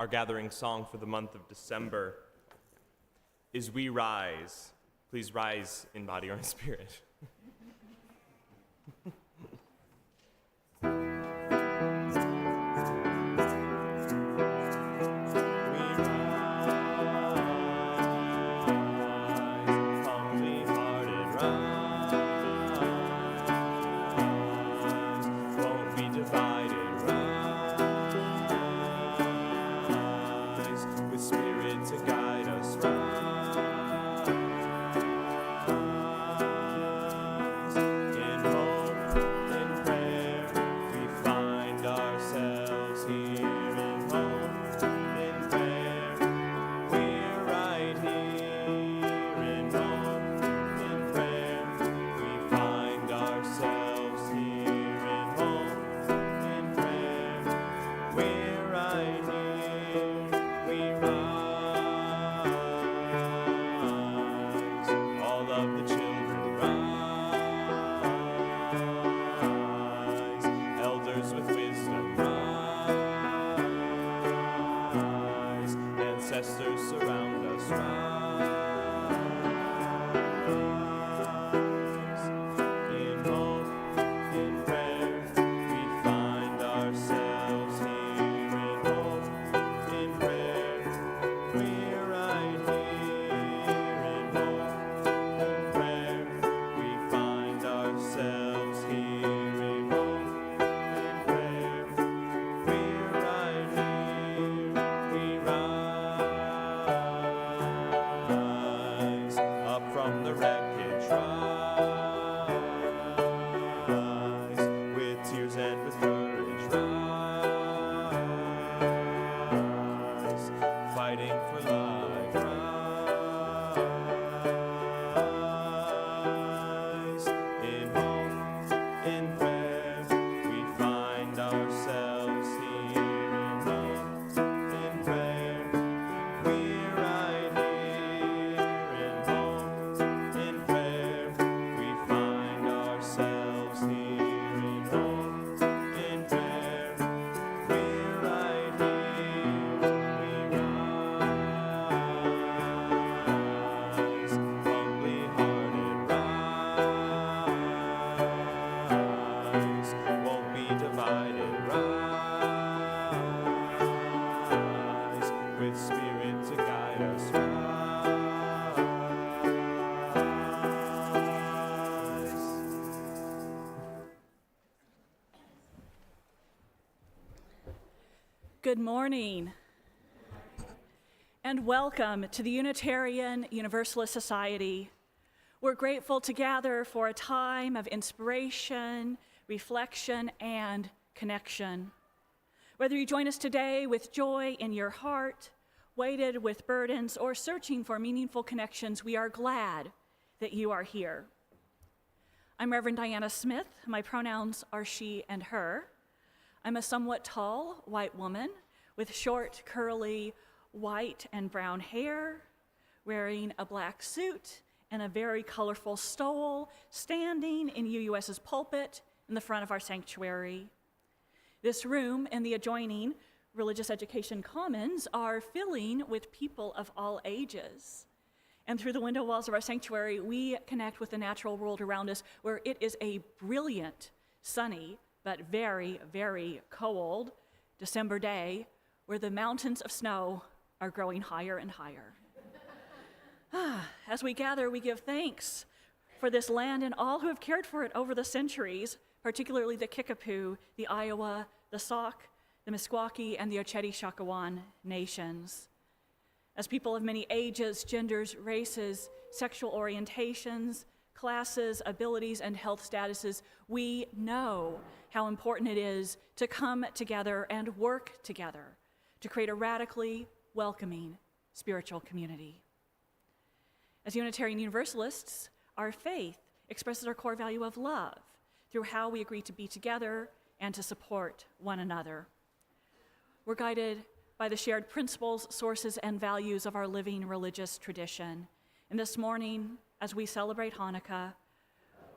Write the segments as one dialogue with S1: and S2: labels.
S1: Our gathering song for the month of December is We Rise. Please rise in body or in spirit.
S2: Good morning, and welcome to the Unitarian Universalist Society. We're grateful to gather for a time of inspiration, reflection, and connection. Whether you join us today with joy in your heart, weighted with burdens, or searching for meaningful connections, we are glad that you are here. I'm Reverend Diana Smith. My pronouns are she and her. I'm a somewhat tall white woman with short, curly, white and brown hair, wearing a black suit and a very colorful stole, standing in UUS's pulpit in the front of our sanctuary. This room and the adjoining Religious Education Commons are filling with people of all ages. And through the window walls of our sanctuary, we connect with the natural world around us, where it is a brilliant, sunny, but very, very cold December day where the mountains of snow are growing higher and higher. As we gather, we give thanks for this land and all who have cared for it over the centuries, particularly the Kickapoo, the Iowa, the Sauk, the Meskwaki, and the Oceti-Sakowin nations. As people of many ages, genders, races, sexual orientations, classes, abilities, and health statuses, we know how important it is to come together and work together to create a radically welcoming spiritual community. As Unitarian Universalists, our faith expresses our core value of love through how we agree to be together and to support one another. We're guided by the shared principles, sources, and values of our living religious tradition. And this morning, as we celebrate Hanukkah,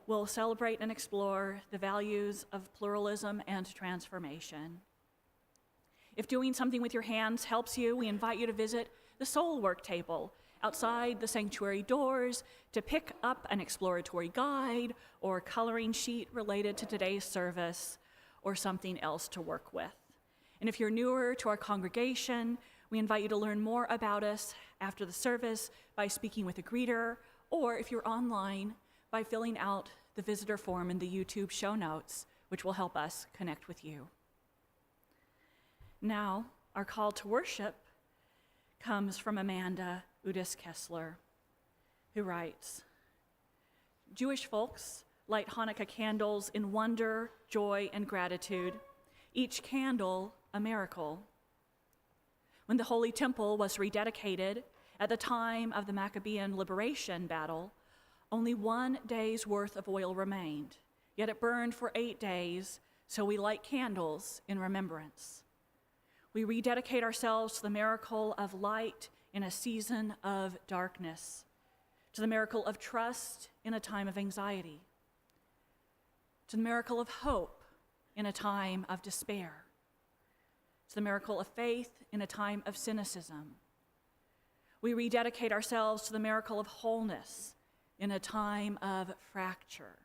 S2: we'll celebrate and explore the values of pluralism and transformation. If doing something with your hands helps you, we invite you to visit the Soul Work table outside the sanctuary doors to pick up an exploratory guide or coloring sheet related to today's service or something else to work with. And if you're newer to our congregation, we invite you to learn more about us after the service by speaking with a greeter, or if you're online, by filling out the visitor form in the YouTube show notes, which will help us connect with you. Now, our call to worship comes from Amanda Udis Kessler, who writes, Jewish folks light Hanukkah candles in wonder, joy, and gratitude, each candle a miracle. When the Holy Temple was rededicated at the time of the Maccabean liberation battle, only 1 day's worth of oil remained, yet it burned for 8 days, so we light candles in remembrance. We rededicate ourselves to the miracle of light in a season of darkness, to the miracle of trust in a time of anxiety, to the miracle of hope in a time of despair, to the miracle of faith in a time of cynicism. We rededicate ourselves to the miracle of wholeness in a time of fracture,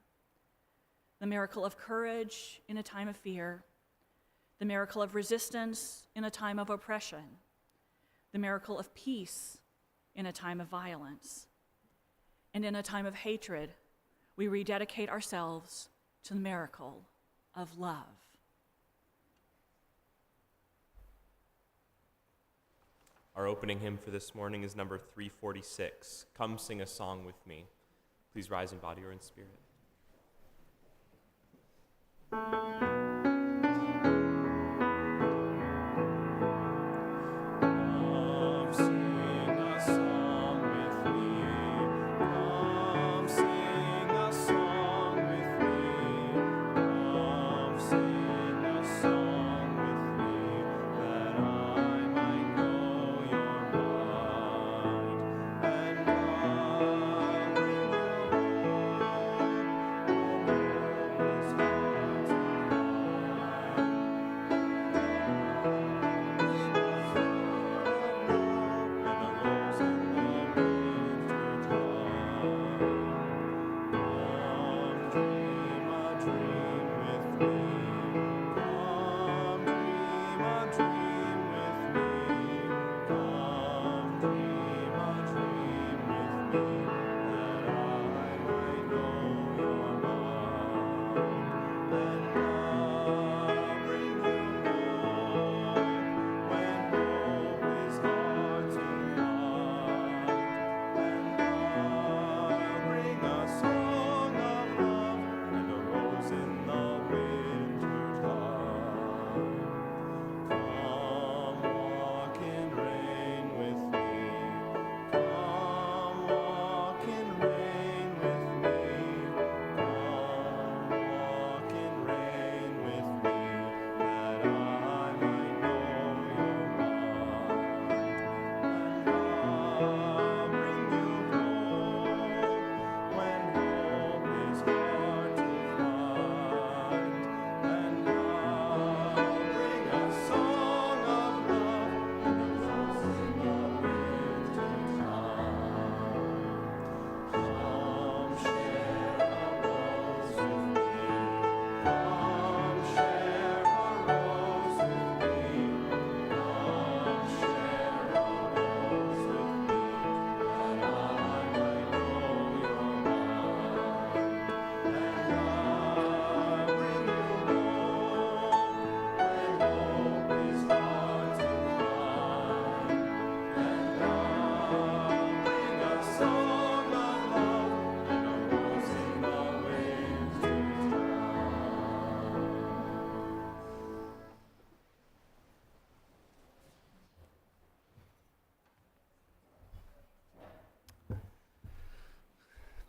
S2: the miracle of courage in a time of fear, the miracle of resistance in a time of oppression, the miracle of peace in a time of violence. And in a time of hatred, we rededicate ourselves to the miracle of love.
S1: Our opening hymn for this morning is number 346. Come sing a song with me. Please rise in body or in spirit.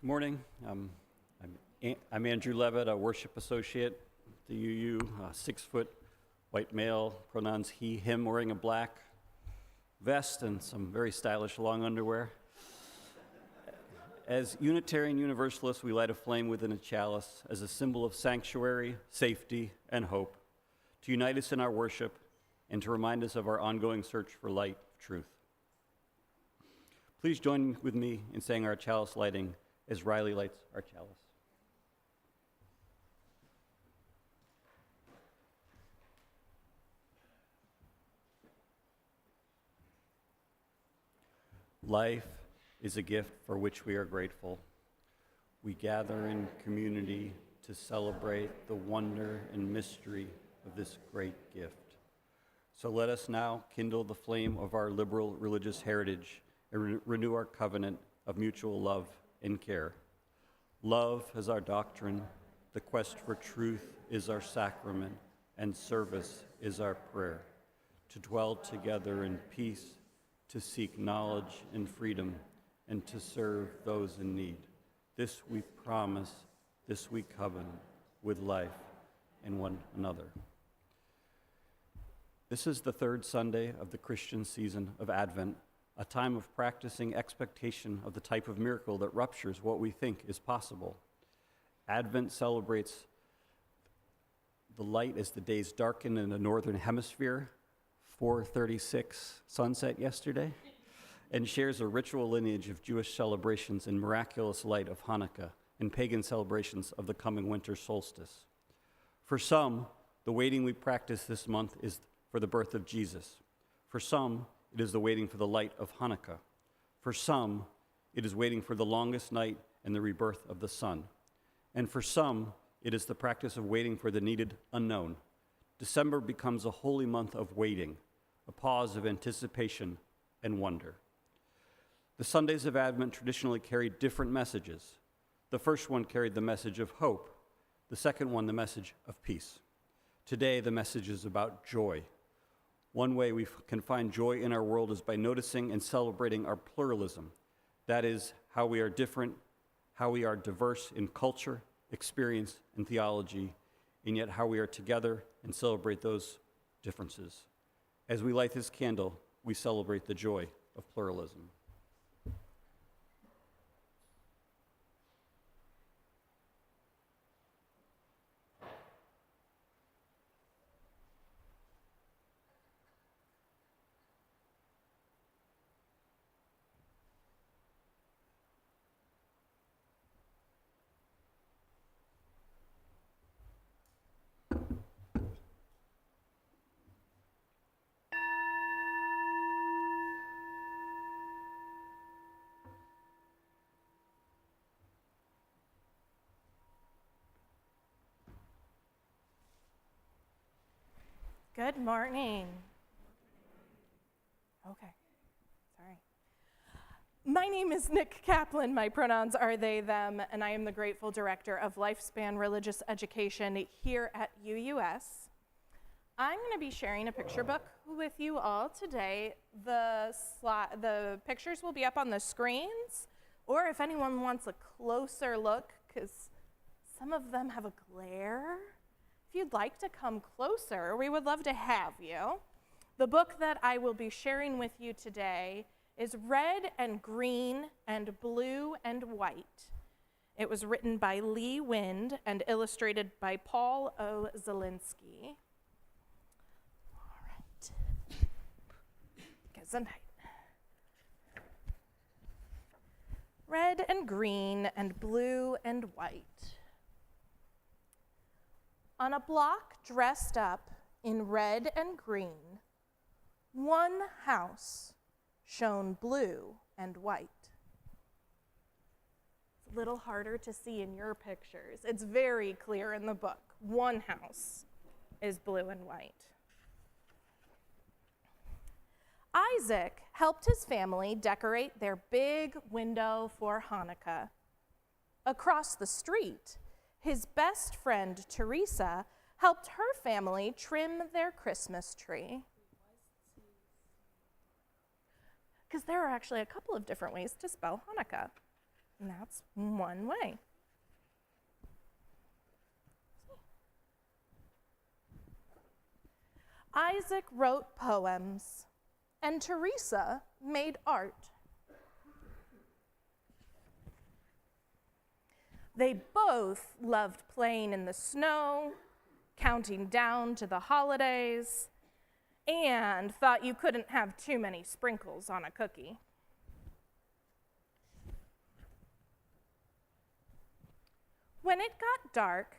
S3: Good morning. I'm Andrew Levitt, a worship associate at the UU, 6-foot white male, pronouns he, him, wearing a black vest and some very stylish long underwear. As Unitarian Universalists, we light a flame within a chalice as a symbol of sanctuary, safety, and hope to unite us in our worship and to remind us of our ongoing search for light, truth. Please join with me in saying our chalice lighting as Riley lights our chalice. Life is a gift for which we are grateful. We gather in community to celebrate the wonder and mystery of this great gift. So let us now kindle the flame of our liberal religious heritage and renew our covenant of mutual love and care. Love is our doctrine, the quest for truth is our sacrament, and service is our prayer. To dwell together in peace, to seek knowledge and freedom, and to serve those in need. This we promise, this we covenant with life and one another. This is the third Sunday of the Christian season of Advent, a time of practicing expectation of the type of miracle that ruptures what we think is possible. Advent celebrates the light as the days darken in the northern hemisphere, 4:36 sunset yesterday, and shares a ritual lineage of Jewish celebrations and miraculous light of Hanukkah and pagan celebrations of the coming winter solstice. For some, the waiting we practice this month is for the birth of Jesus. For some, it is the waiting for the light of Hanukkah. For some, it is waiting for the longest night and the rebirth of the sun. And for some, it is the practice of waiting for the needed unknown. December becomes a holy month of waiting, a pause of anticipation and wonder. The Sundays of Advent traditionally carry different messages. The first one carried the message of hope. The second one, the message of peace. Today, the message is about joy. One way we can find joy in our world is by noticing and celebrating our pluralism. That is, how we are different, how we are diverse in culture, experience, and theology, and yet how we are together and celebrate those differences. As we light this candle, we celebrate the joy of pluralism.
S4: Good morning. Okay, sorry. My name is Nick Kaplan. My pronouns are they, them, and I am the grateful director of Lifespan Religious Education here at UUS. I'm going to be sharing a picture book with you all today. The pictures will be up on the screens, or if anyone wants a closer look, because some of them have a glare. If you'd like to come closer, we would love to have you. The book that I will be sharing with you today is Red and Green and Blue and White. It was written by Lee Wind and illustrated by Paul O. Zielinski. All right. Gesundheit. Red and green and blue and white. On a block dressed up in red and green, one house shone blue and white. It's a little harder to see in your pictures. It's very clear in the book. One house is blue and white. Isaac helped his family decorate their big window for Hanukkah. Across the street, his best friend, Teresa, helped her family trim their Christmas tree. Because there are actually a couple of different ways to spell Hanukkah, and that's one way. Isaac wrote poems, and Teresa made art. They both loved playing in the snow, counting down to the holidays, and thought you couldn't have too many sprinkles on a cookie. When it got dark,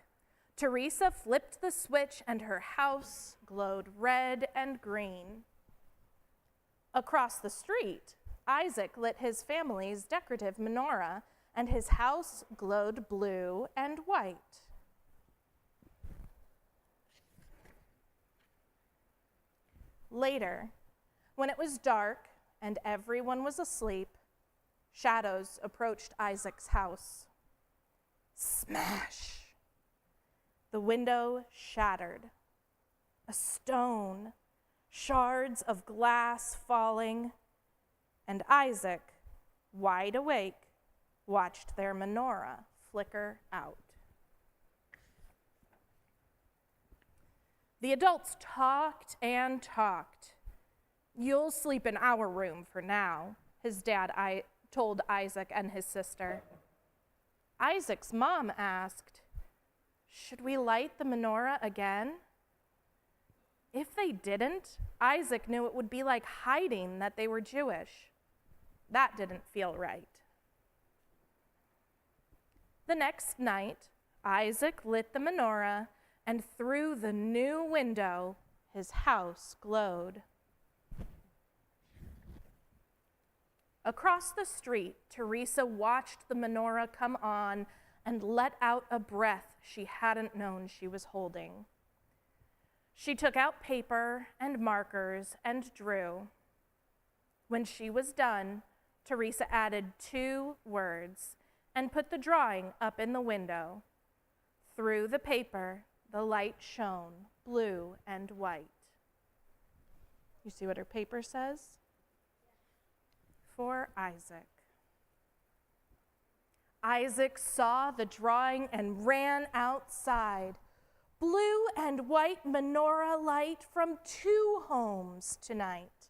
S4: Teresa flipped the switch and her house glowed red and green. Across the street, Isaac lit his family's decorative menorah, and his house glowed blue and white. Later, when it was dark and everyone was asleep, shadows approached Isaac's house. Smash! The window shattered. A stone, shards of glass falling, and Isaac, wide awake, watched their menorah flicker out. The adults talked and talked. "You'll sleep in our room for now," his dad told Isaac and his sister. Isaac's mom asked, "Should we light the menorah again?" If they didn't, Isaac knew it would be like hiding that they were Jewish. That didn't feel right. The next night, Isaac lit the menorah, and through the new window, his house glowed. Across the street, Teresa watched the menorah come on and let out a breath she hadn't known she was holding. She took out paper and markers and drew. When she was done, Teresa added 2 words and put the drawing up in the window. Through the paper, the light shone blue and white. You see what her paper says? For Isaac. Isaac saw the drawing and ran outside. Blue and white menorah light from 2 homes tonight.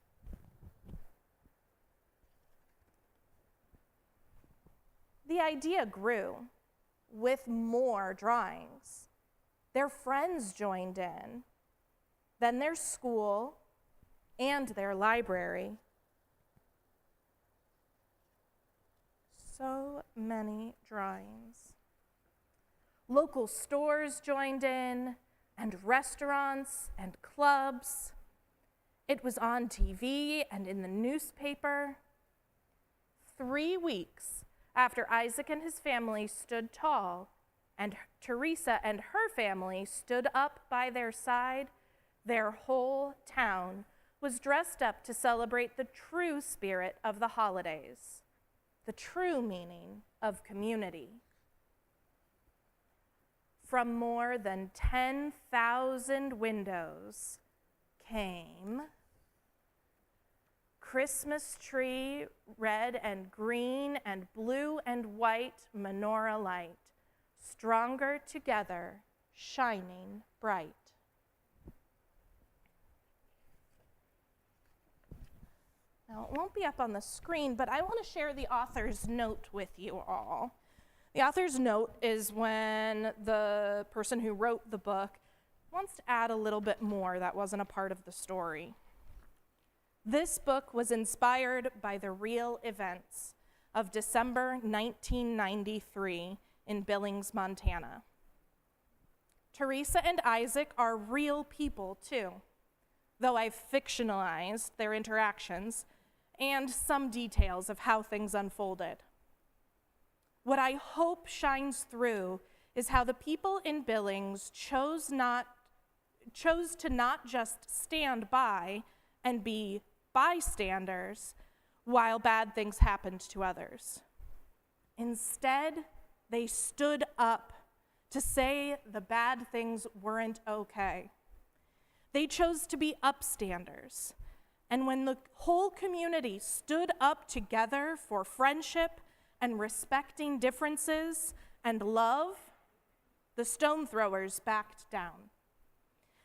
S4: The idea grew with more drawings. Their friends joined in, then their school and their library. So many drawings. Local stores joined in, and restaurants and clubs. It was on TV and in the newspaper. 3 weeks after Isaac and his family stood tall, and Teresa and her family stood up by their side, their whole town was dressed up to celebrate the true spirit of the holidays, the true meaning of community. From more than 10,000 windows came Christmas tree, red and green and blue and white menorah light, stronger together, shining bright. Now, it won't be up on the screen, but I want to share the author's note with you all. The author's note is when the person who wrote the book wants to add a little bit more that wasn't a part of the story. This book was inspired by the real events of December 1993 in Billings, Montana. Teresa and Isaac are real people too, though I've fictionalized their interactions and some details of how things unfolded. What I hope shines through is how the people in Billings chose to not just stand by and be bystanders while bad things happened to others. Instead, they stood up to say the bad things weren't okay. They chose to be upstanders. And when the whole community stood up together for friendship and respecting differences and love, the stone throwers backed down.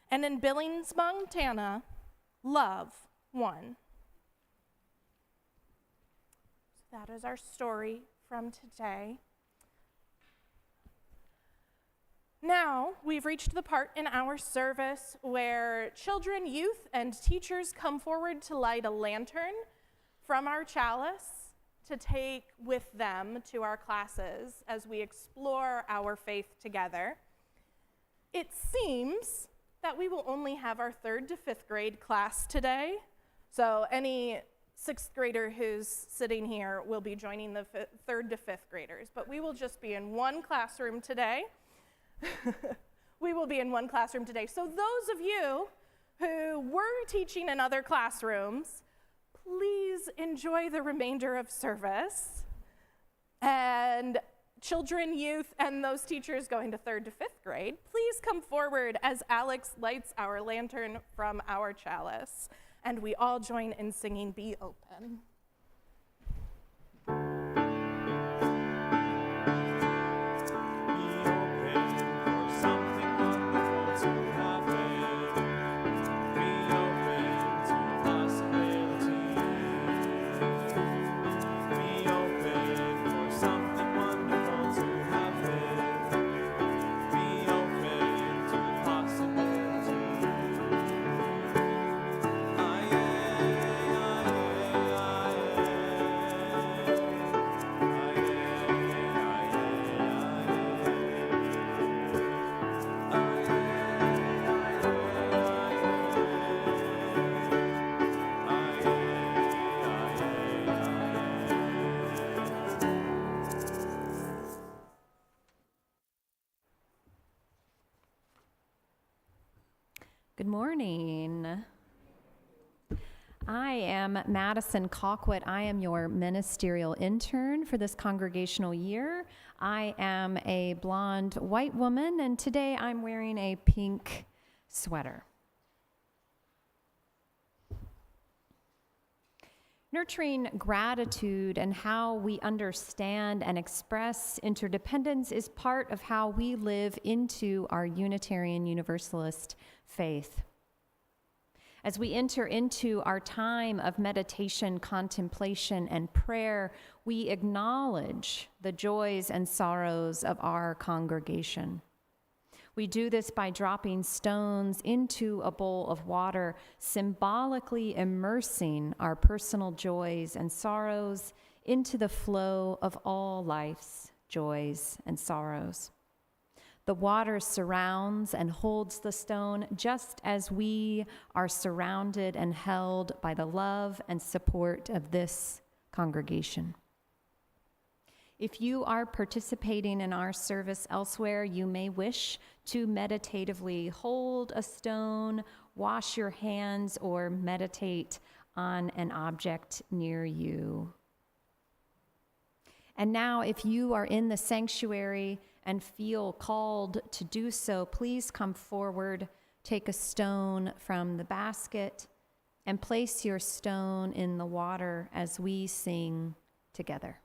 S4: And in Billings, Montana, love won. So that is our story from today. Now, we've reached the part in our service where children, youth, and teachers come forward to light a lantern from our chalice to take with them to our classes as we explore our faith together. It seems that we will only have our 3rd to 5th grade class today, so any 6th grader who's sitting here will be joining the 3rd to 5th graders, but we will just be in one classroom today. We will be in one classroom today. So those of you who were teaching in other classrooms, please enjoy the remainder of service. And children, youth, and those teachers going to 3rd to 5th grade, please come forward as Alex lights our lantern from our chalice. And we all join in singing Be Open.
S5: Good morning. I am Madison Colquette. I am your ministerial intern for this congregational year. I am a blonde white woman, and today I'm wearing a pink sweater. Nurturing gratitude and how we understand and express interdependence is part of how we live into our Unitarian Universalist faith. As we enter into our time of meditation, contemplation, and prayer, we acknowledge the joys and sorrows of our congregation. We do this by dropping stones into a bowl of water, symbolically immersing our personal joys and sorrows into the flow of all life's joys and sorrows. The water surrounds and holds the stone just as we are surrounded and held by the love and support of this congregation. If you are participating in our service elsewhere, you may wish to meditatively hold a stone, wash your hands, or meditate on an object near you. And now, if you are in the sanctuary and feel called to do so, please come forward, take a stone from the basket, and place your stone in the water as we sing together.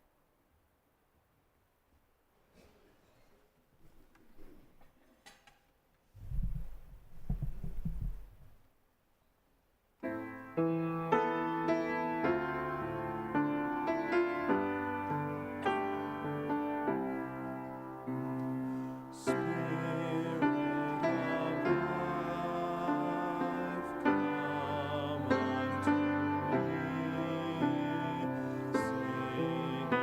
S1: Spirit of life, come unto me, sing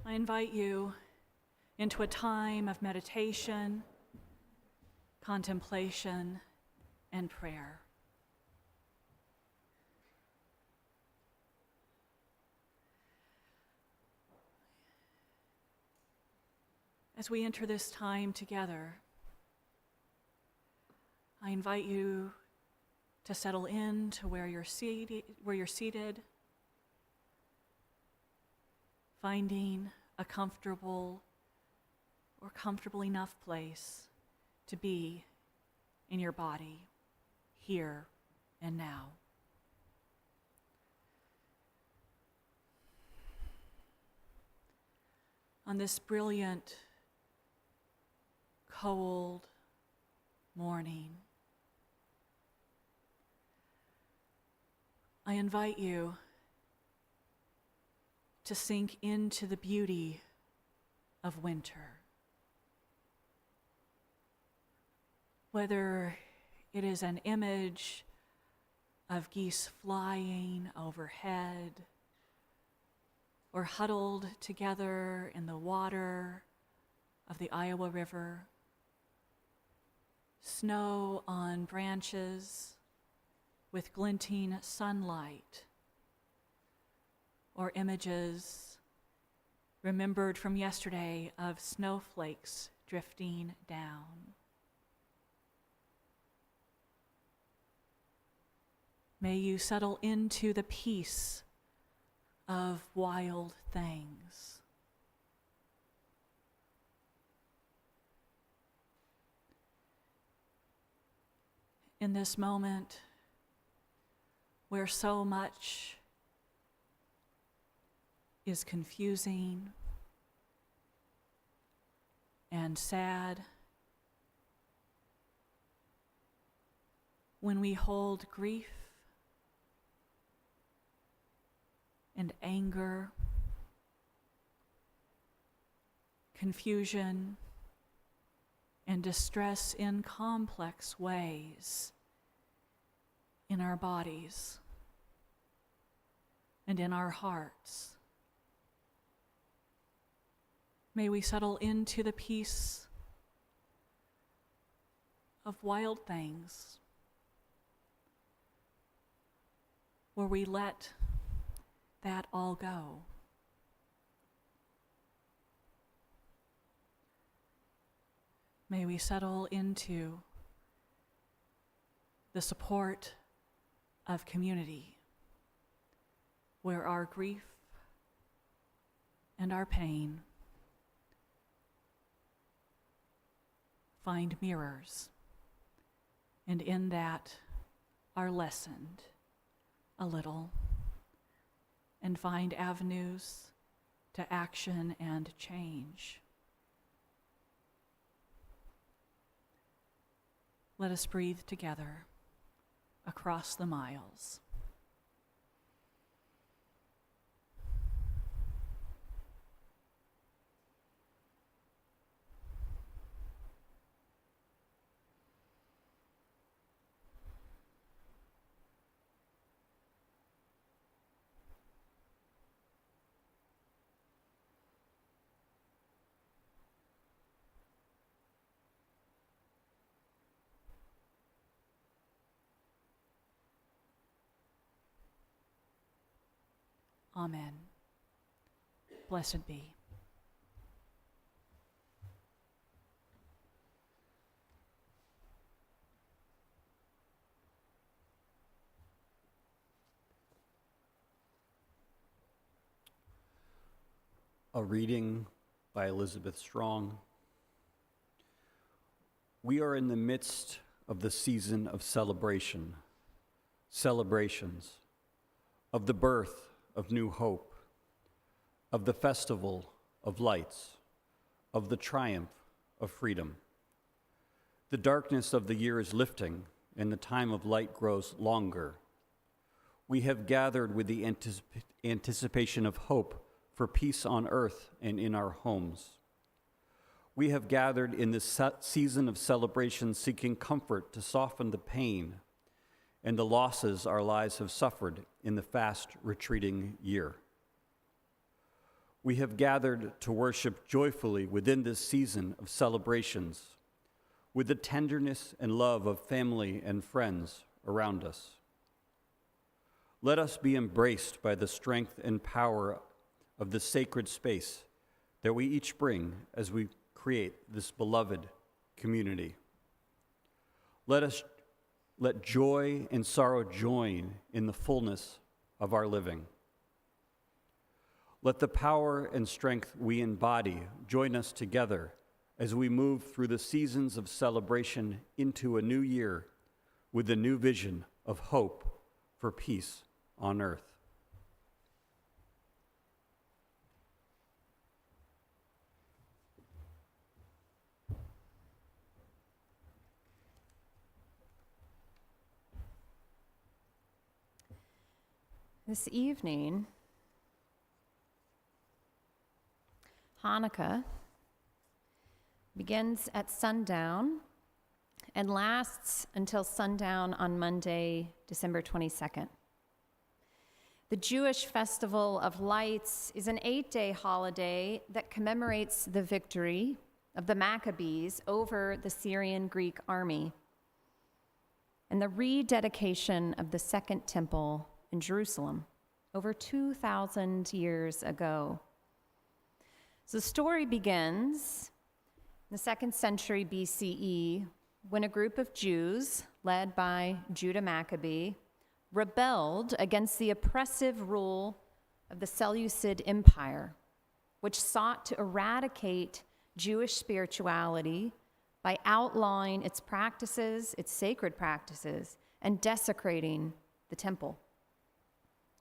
S2: I invite you into a time of meditation, contemplation, and prayer. As we enter this time together, I invite you to settle in to where you're seated, finding a comfortable or comfortable enough place to be in your body, here and now. On this brilliant, cold morning, I invite you to sink into the beauty of winter. Whether it is an image of geese flying overhead, or huddled together in the water of the Iowa River, snow on branches with glinting sunlight, or images remembered from yesterday of snowflakes drifting down. May you settle into the peace of wild things. In this moment where so much is confusing and sad, when we hold grief and anger, confusion, and distress in complex ways in our bodies and in our hearts. May we settle into the peace of wild things, where we let that all go. May we settle into the support of community, where our grief and our pain find mirrors, and in that are lessened a little, and find avenues to action and change. Let us breathe together across the miles. Amen. Blessed be.
S3: A reading by Elizabeth Strong. We are in the midst of the season of celebration, celebrations, of the birth of new hope, of the festival of lights, of the triumph of freedom. The darkness of the year is lifting, and the time of light grows longer. We have gathered with the anticipation of hope for peace on earth and in our homes. We have gathered in this season of celebration seeking comfort to soften the pain and the losses our lives have suffered in the fast retreating year. We have gathered to worship joyfully within this season of celebrations with the tenderness and love of family and friends around us. Let us be embraced by the strength and power of the sacred space that we each bring as we create this beloved community. Let joy and sorrow join in the fullness of our living. Let the power and strength we embody join us together as we move through the seasons of celebration into a new year with a new vision of hope for peace on earth.
S5: This evening, Hanukkah begins at sundown and lasts until sundown on Monday, December 22nd. The Jewish Festival of Lights is an 8-day holiday that commemorates the victory of the Maccabees over the Syrian Greek army and the rededication of the Second Temple in Jerusalem over 2,000 years ago. So the story begins in the 2nd century BCE when a group of Jews, led by Judah Maccabee, rebelled against the oppressive rule of the Seleucid Empire, which sought to eradicate Jewish spirituality by outlawing its practices, its sacred practices, and desecrating the temple.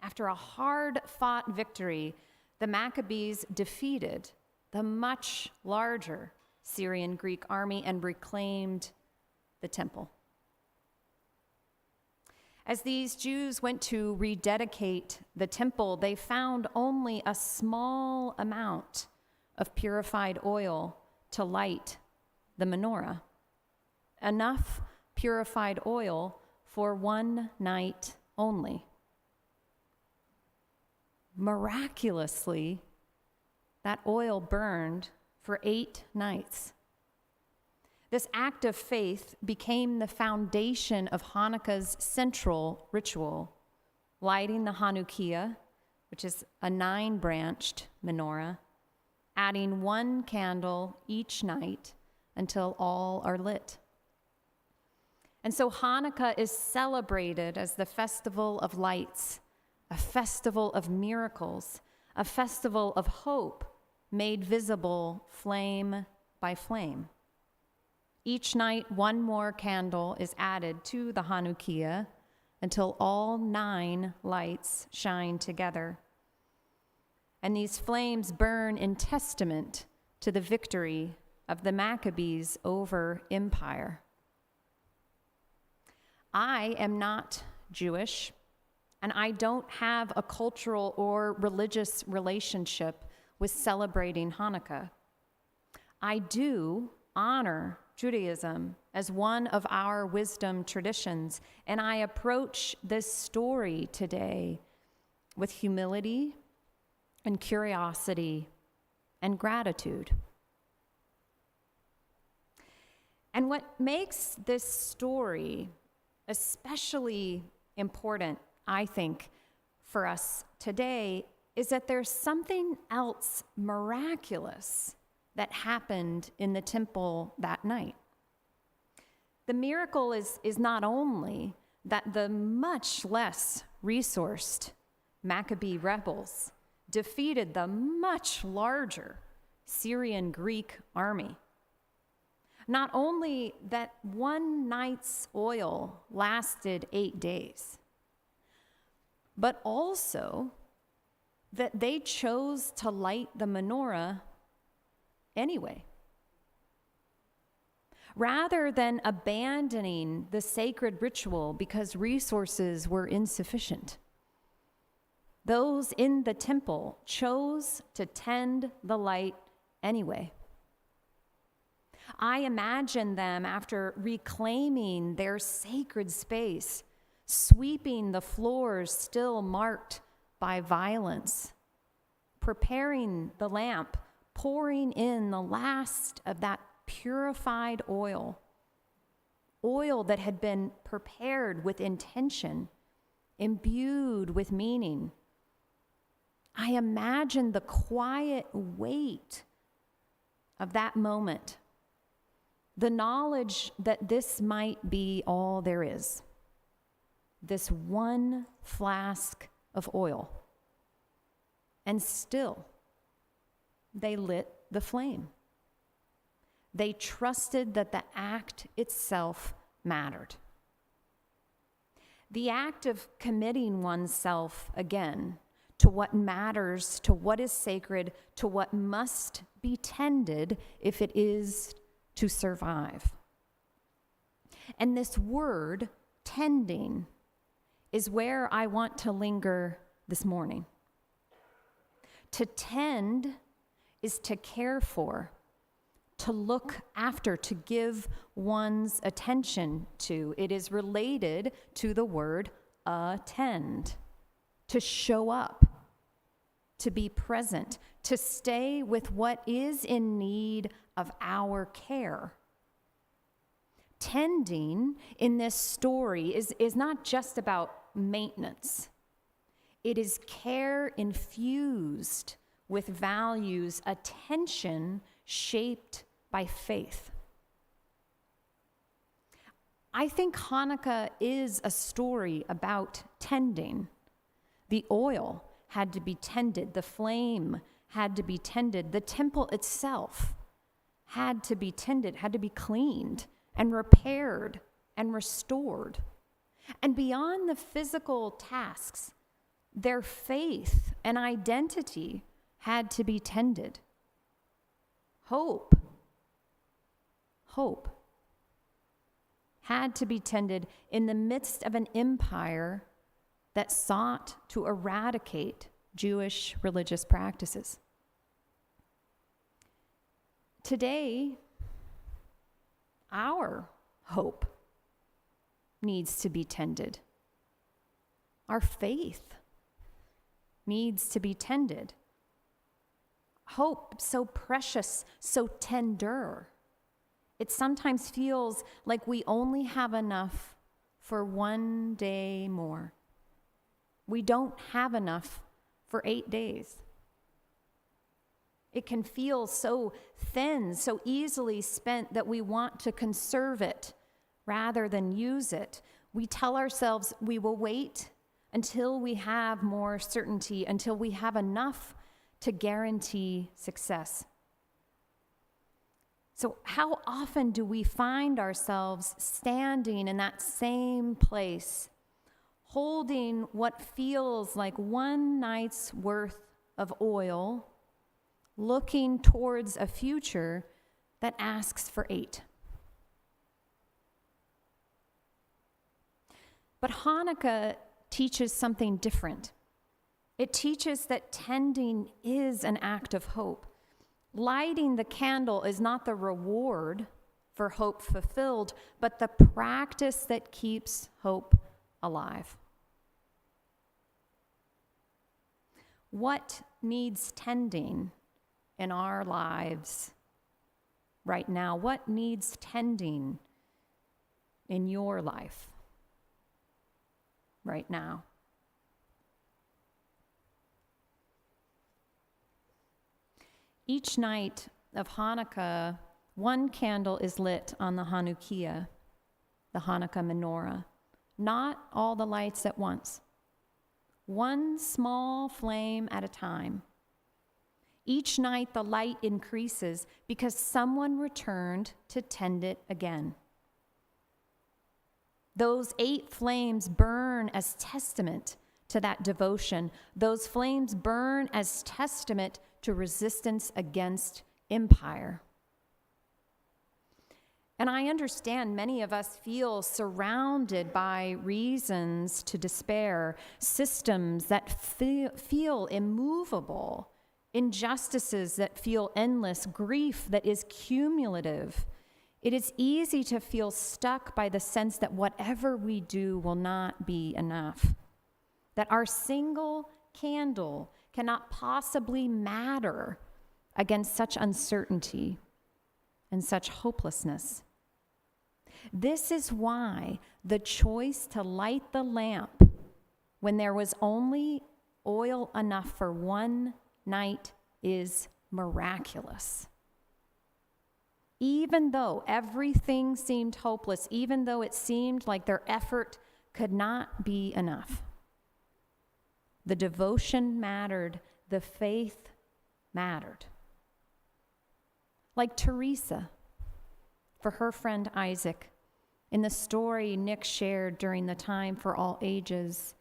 S5: After a hard-fought victory, the Maccabees defeated the much larger Syrian Greek army and reclaimed the temple. As these Jews went to rededicate the temple, they found only a small amount of purified oil to light the menorah, enough purified oil for one night only. Miraculously, that oil burned for 8 nights. This act of faith became the foundation of Hanukkah's central ritual, lighting the Hanukkah, which is a 9-branched menorah, adding 1 candle each night until all are lit. And so Hanukkah is celebrated as the festival of lights, a festival of miracles, a festival of hope made visible flame by flame. Each night, 1 more candle is added to the Hanukkah until all 9 lights shine together. And these flames burn in testament to the victory of the Maccabees over empire. I am not Jewish, and I don't have a cultural or religious relationship with celebrating Hanukkah. I do honor Judaism as one of our wisdom traditions, and I approach this story today with humility and curiosity and gratitude. And what makes this story especially important, I think, for us today is that there's something else miraculous that happened in the temple that night. The miracle is not only that the much less resourced Maccabee rebels defeated the much larger Syrian Greek army. Not only that 1 night's oil lasted 8 days, but also that they chose to light the menorah anyway. Rather than abandoning the sacred ritual because resources were insufficient, those in the temple chose to tend the light anyway. I imagine them, after reclaiming their sacred space, sweeping the floors still marked by violence, preparing the lamp, pouring in the last of that purified oil that had been prepared with intention, imbued with meaning. I imagine the quiet weight of that moment, the knowledge that this might be all there is, this one flask of oil. And still, they lit the flame. They trusted that the act itself mattered. The act of committing oneself again to what matters, to what is sacred, to what must be tended if it is to survive. And this word, tending, is where I want to linger this morning. To tend is to care for, to look after, to give one's attention to. It is related to the word attend, to show up, to be present, to stay with what is in need of our care. Tending in this story is not just about maintenance. It is care infused with values, attention shaped by faith. I think Hanukkah is a story about tending. The oil had to be tended, the flame had to be tended, the temple itself had to be tended, had to be cleaned and repaired and restored. And beyond the physical tasks, their faith and identity had to be tended. Hope had to be tended in the midst of an empire that sought to eradicate Jewish religious practices. Today, our hope needs to be tended. Our faith needs to be tended. Hope, so precious, so tender. It sometimes feels like we only have enough for one day more. We don't have enough for 8 days. It can feel so thin, so easily spent that we want to conserve it rather than use it. We tell ourselves we will wait until we have more certainty, until we have enough to guarantee success. So how often do we find ourselves standing in that same place, holding what feels like one night's worth of oil, looking towards a future that asks for 8? But Hanukkah teaches something different. It teaches that tending is an act of hope. Lighting the candle is not the reward for hope fulfilled, but the practice that keeps hope alive. What needs tending in our lives right now? What needs tending in your life right now? Each night of Hanukkah, one candle is lit on the Hanukkah, the Hanukkah menorah. Not all the lights at once. One small flame at a time. Each night the light increases because someone returned to tend it again. Those 8 flames burn as testament to that devotion. Those flames burn as testament to resistance against empire. And I understand many of us feel surrounded by reasons to despair, systems that feel immovable, injustices that feel endless, grief that is cumulative. It is easy to feel stuck by the sense that whatever we do will not be enough, that our single candle cannot possibly matter against such uncertainty and such hopelessness. This is why the choice to light the lamp when there was only oil enough for one night is miraculous. Even though everything seemed hopeless, even though it seemed like their effort could not be enough, the devotion mattered, the faith mattered. Like Teresa, for her friend Isaac, in the story Nick shared during the Time for All Ages,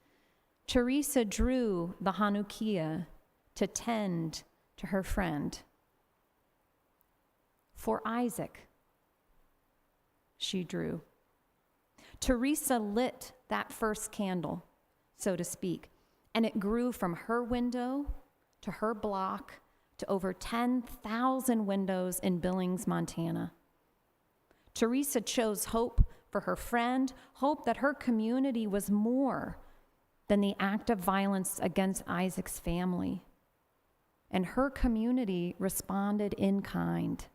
S5: Teresa drew the Hanukkah to tend to her friend. For Isaac, she drew. Teresa lit that first candle, so to speak, and it grew from her window to her block to over 10,000 windows in Billings, Montana. Teresa chose hope for her friend, hope that her community was more than the act of violence against Isaac's family. And her community responded in kind.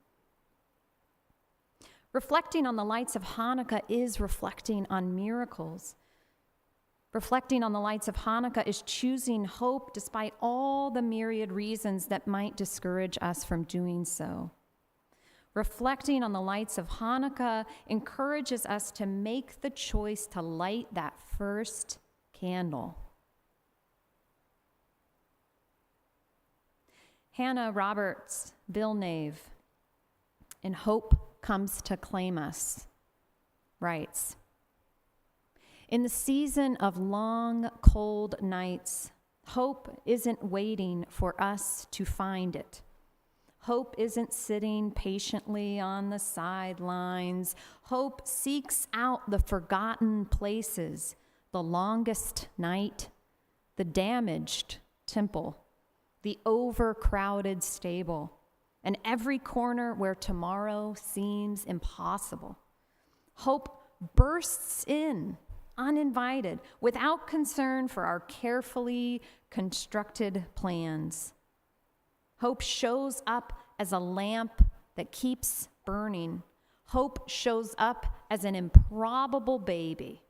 S5: Reflecting on the lights of Hanukkah is reflecting on miracles. Reflecting on the lights of Hanukkah is choosing hope despite all the myriad reasons that might discourage us from doing so. Reflecting on the lights of Hanukkah encourages us to make the choice to light that first candle. Hannah Roberts Villeneuve, in Hope Comes to Claim Us, writes, in the season of long, cold nights, hope isn't waiting for us to find it. Hope isn't sitting patiently on the sidelines. Hope seeks out the forgotten places, the longest night, the damaged temple, the overcrowded stable, and every corner where tomorrow seems impossible. Hope bursts in, uninvited, without concern for our carefully constructed plans. Hope shows up as a lamp that keeps burning. Hope shows up as an improbable baby.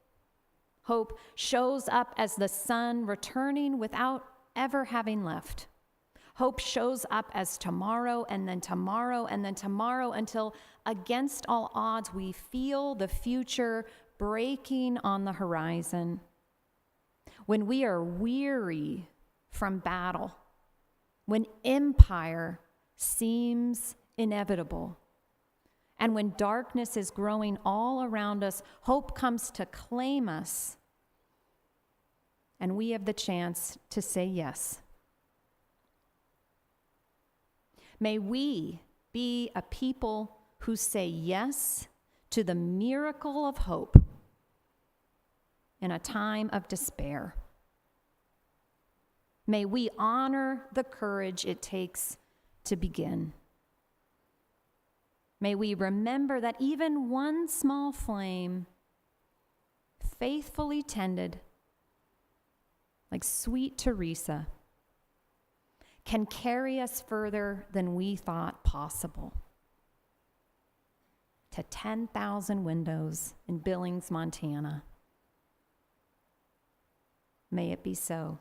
S5: Hope shows up as the sun returning without ever having left. Hope shows up as tomorrow and then tomorrow and then tomorrow until, against all odds, we feel the future breaking on the horizon. When we are weary from battle, when empire seems inevitable, and when darkness is growing all around us, hope comes to claim us, and we have the chance to say yes. May we be a people who say yes to the miracle of hope in a time of despair. May we honor the courage it takes to begin. May we remember that even one small flame, faithfully tended, like sweet Teresa, can carry us further than we thought possible, to 10,000 windows in Billings, Montana. May it be so.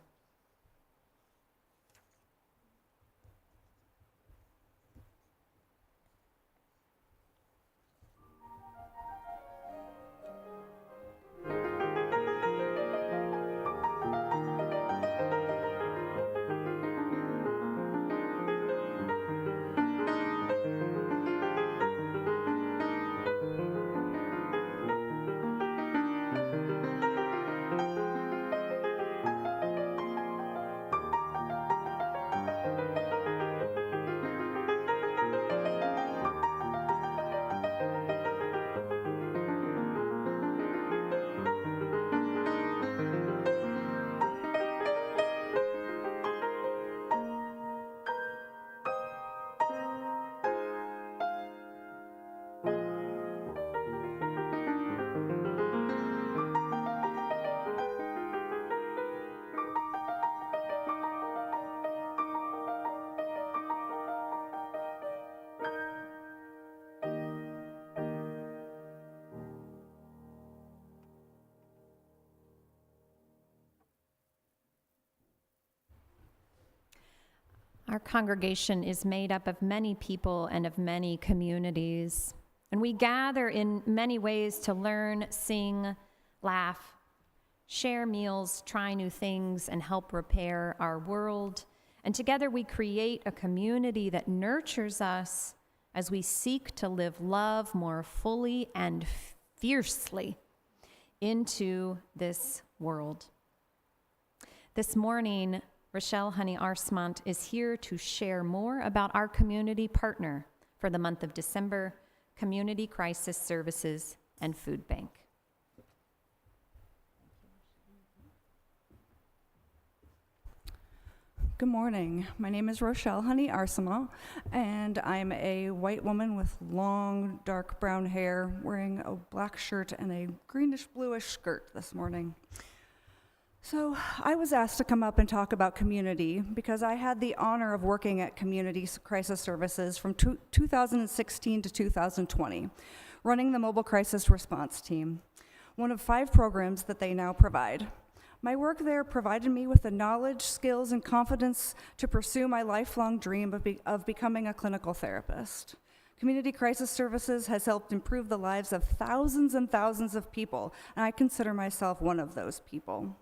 S5: Our congregation is made up of many people and of many communities, and we gather in many ways to learn, sing, laugh, share meals, try new things, and help repair our world. And together we create a community that nurtures us as we seek to live love more fully and fiercely into this world. This morning, Rochelle Honey Arsmont is here to share more about our community partner for the month of December, Community Crisis Services and Foodbank.
S6: Good morning. My name is Rochelle Honey Arsmont, and I'm a white woman with long, dark brown hair, wearing a black shirt and a greenish-bluish skirt this morning. So I was asked to come up and talk about community because I had the honor of working at Community Crisis Services from 2016 to 2020, running the Mobile Crisis Response Team, one of 5 programs that they now provide. My work there provided me with the knowledge, skills, and confidence to pursue my lifelong dream of becoming a clinical therapist. Community Crisis Services has helped improve the lives of thousands and thousands of people, and I consider myself one of those people.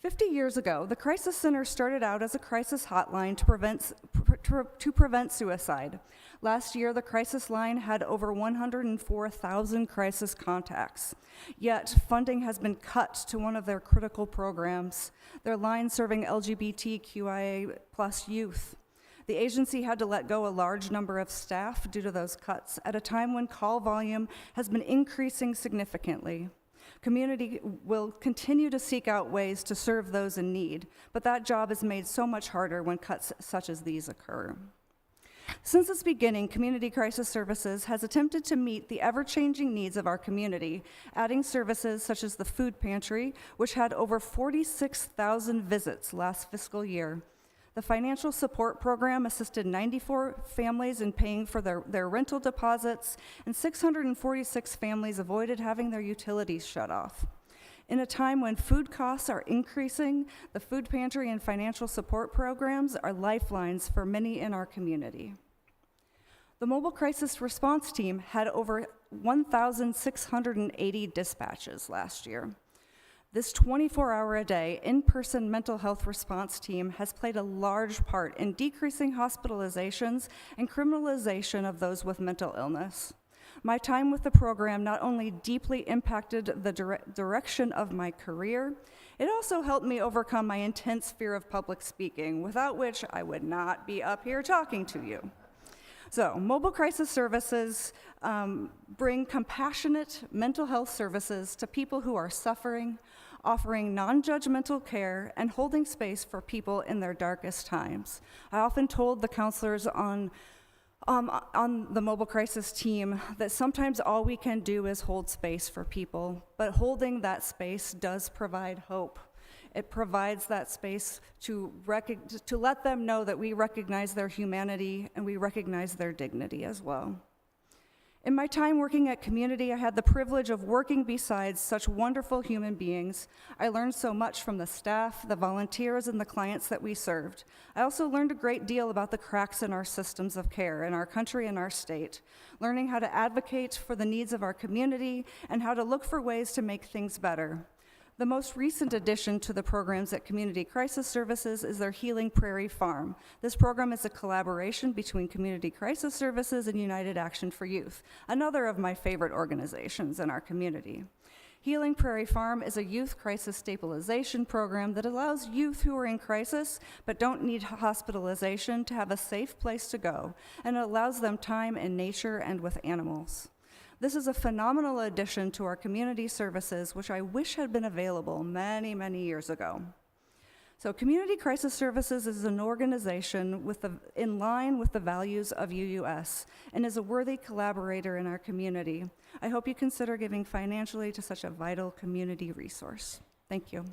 S6: 50 years ago, the Crisis Center started out as a crisis hotline to prevent suicide. Last year, the crisis line had over 104,000 crisis contacts. Yet, funding has been cut to one of their critical programs, their line serving LGBTQIA+ youth. The agency had to let go a large number of staff due to those cuts at a time when call volume has been increasing significantly. Community will continue to seek out ways to serve those in need, but that job is made so much harder when cuts such as these occur. Since its beginning, Community Crisis Services has attempted to meet the ever-changing needs of our community, adding services such as the food pantry, which had over 46,000 visits last fiscal year. The financial support program assisted 94 families in paying for their rental deposits, and 646 families avoided having their utilities shut off. In a time when food costs are increasing, the food pantry and financial support programs are lifelines for many in our community. The Mobile Crisis Response Team had over 1,680 dispatches last year. This 24-hour-a-day, in-person mental health response team has played a large part in decreasing hospitalizations and criminalization of those with mental illness. My time with the program not only deeply impacted the direction of my career, it also helped me overcome my intense fear of public speaking, without which I would not be up here talking to you. So, Mobile Crisis Services bring compassionate mental health services to people who are suffering, offering non-judgmental care and holding space for people in their darkest times. I often told the counselors on the Mobile Crisis team that sometimes all we can do is hold space for people, but holding that space does provide hope. It provides that space to let them know that we recognize their humanity and we recognize their dignity as well. In my time working at Community, I had the privilege of working beside such wonderful human beings. I learned so much from the staff, the volunteers, and the clients that we served. I also learned a great deal about the cracks in our systems of care in our country and our state, learning how to advocate for the needs of our community and how to look for ways to make things better. The most recent addition to the programs at Community Crisis Services is their Healing Prairie Farm. This program is a collaboration between Community Crisis Services and United Action for Youth, another of my favorite organizations in our community. Healing Prairie Farm is a youth crisis stabilization program that allows youth who are in crisis but don't need hospitalization to have a safe place to go, and it allows them time in nature and with animals. This is a phenomenal addition to our community services, which I wish had been available many, many years ago. So Community Crisis Services is an organization in line with the values of UUS and is a worthy collaborator in our community. I hope you consider giving financially to such a vital community resource. Thank you.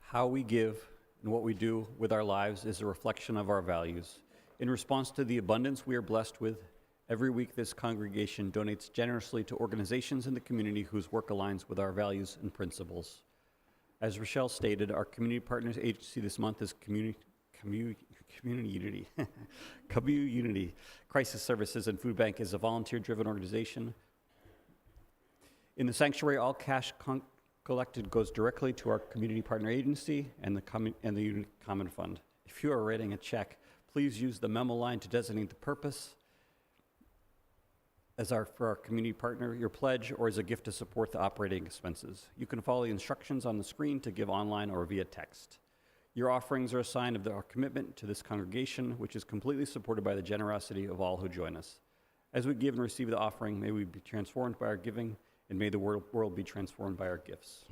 S3: How we give and what we do with our lives is a reflection of our values. In response to the abundance we are blessed with, every week this congregation donates generously to organizations in the community whose work aligns with our values and principles. As Rochelle stated, our community partners agency this month is Community Unity. Community Crisis Services, and Foodbank is a volunteer-driven organization. In the sanctuary, all cash collected goes directly to our community partner agency and the Unity Common Fund. If you are writing a check, please use the memo line to designate the purpose for our community partner, your pledge, or as a gift to support the operating expenses. You can follow the instructions on the screen to give online or via text. Your offerings are a sign of our commitment to this congregation, which is completely supported by the generosity of all who join us. As we give and receive the offering, may we be transformed by our giving, and may the world be transformed by our gifts.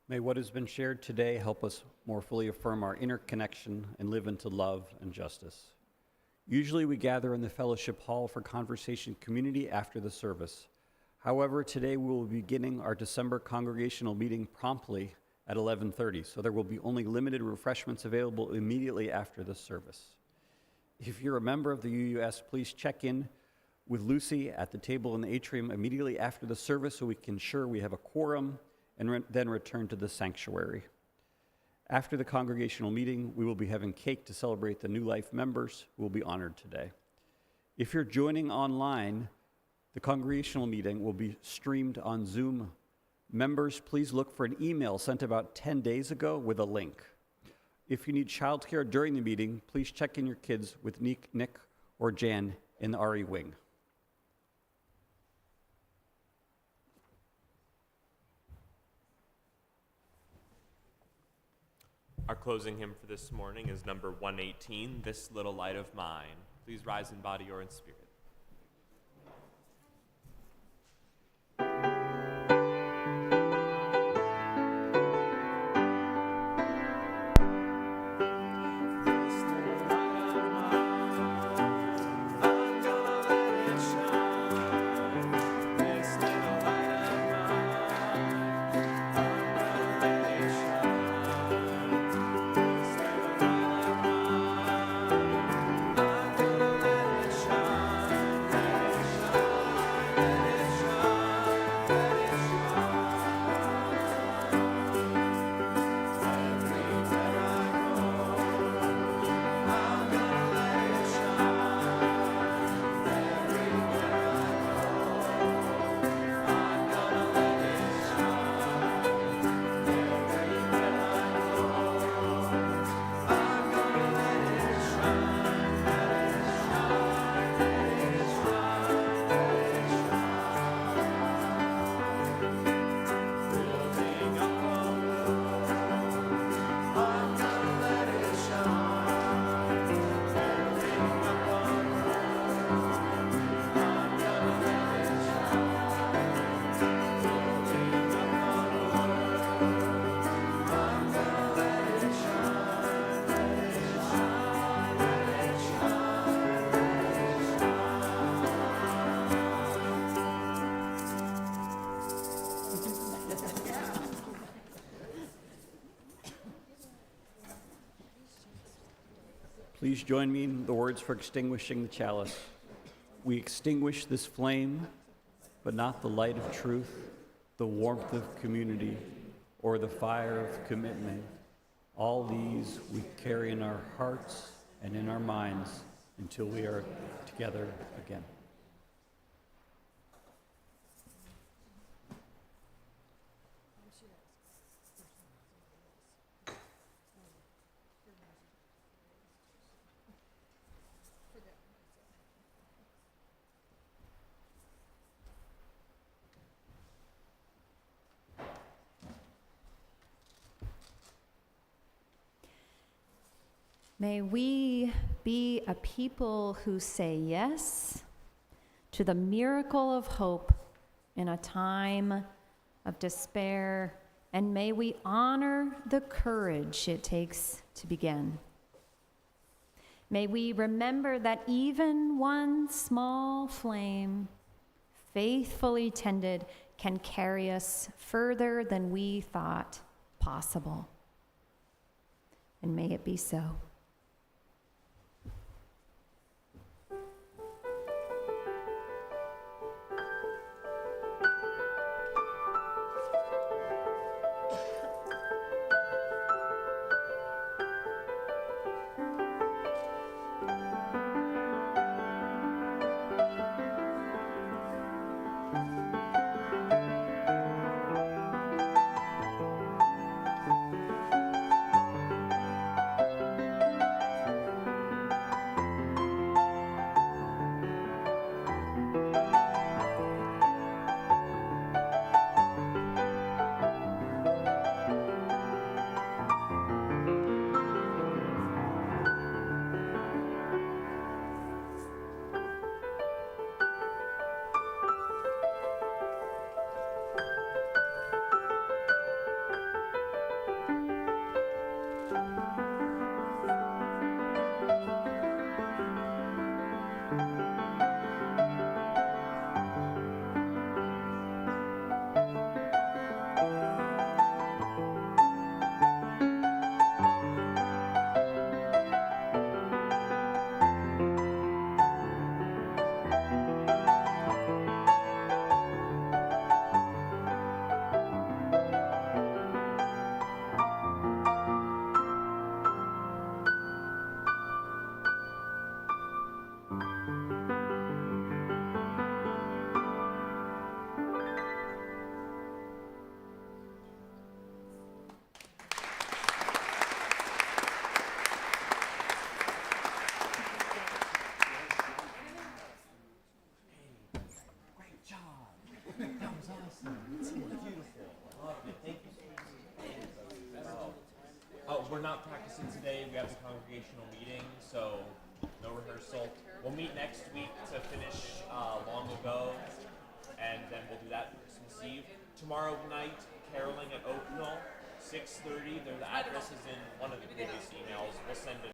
S3: May what has been shared today help us more fully affirm our inner connection and live into love and justice. Usually we gather in the fellowship hall for conversation community after the service. However, today we will be beginning our December congregational meeting promptly at 11:30, so there will be only limited refreshments available immediately after the service. If you're a member of the UUS, please check in with Lucy at the table in the atrium immediately after the service so we can ensure we have a quorum and then return to the sanctuary. After the congregational meeting, we will be having cake to celebrate the New Life members who will be honored today. If you're joining online, the congregational meeting will be streamed on Zoom. Members, please look for an email sent about 10 days ago with a link. If you need childcare during the meeting, please check in your kids with Nick or Jan in the RE wing.
S1: Our closing hymn for this morning is number 118, This Little Light of Mine. Please rise in body or in spirit.
S7: This little
S3: Please join me in the words for extinguishing the chalice. We extinguish this flame, but not the light of truth, the warmth of community, or the fire of commitment. All these we carry in our hearts and in our minds until we are together again.
S5: May we be a people who say yes to the miracle of hope in a time of despair, and may we honor the courage it takes to begin. May we remember that even one small flame, faithfully tended, can carry us further than we thought possible. And may it be so.
S1: We're not practicing today. We have the congregational meeting, so no rehearsal. We'll meet next week to finish Long Ago, and then we'll do that Christmas Eve. Tomorrow night, caroling at Oakville, 6:30. The address is in one of the previous emails. We'll send it.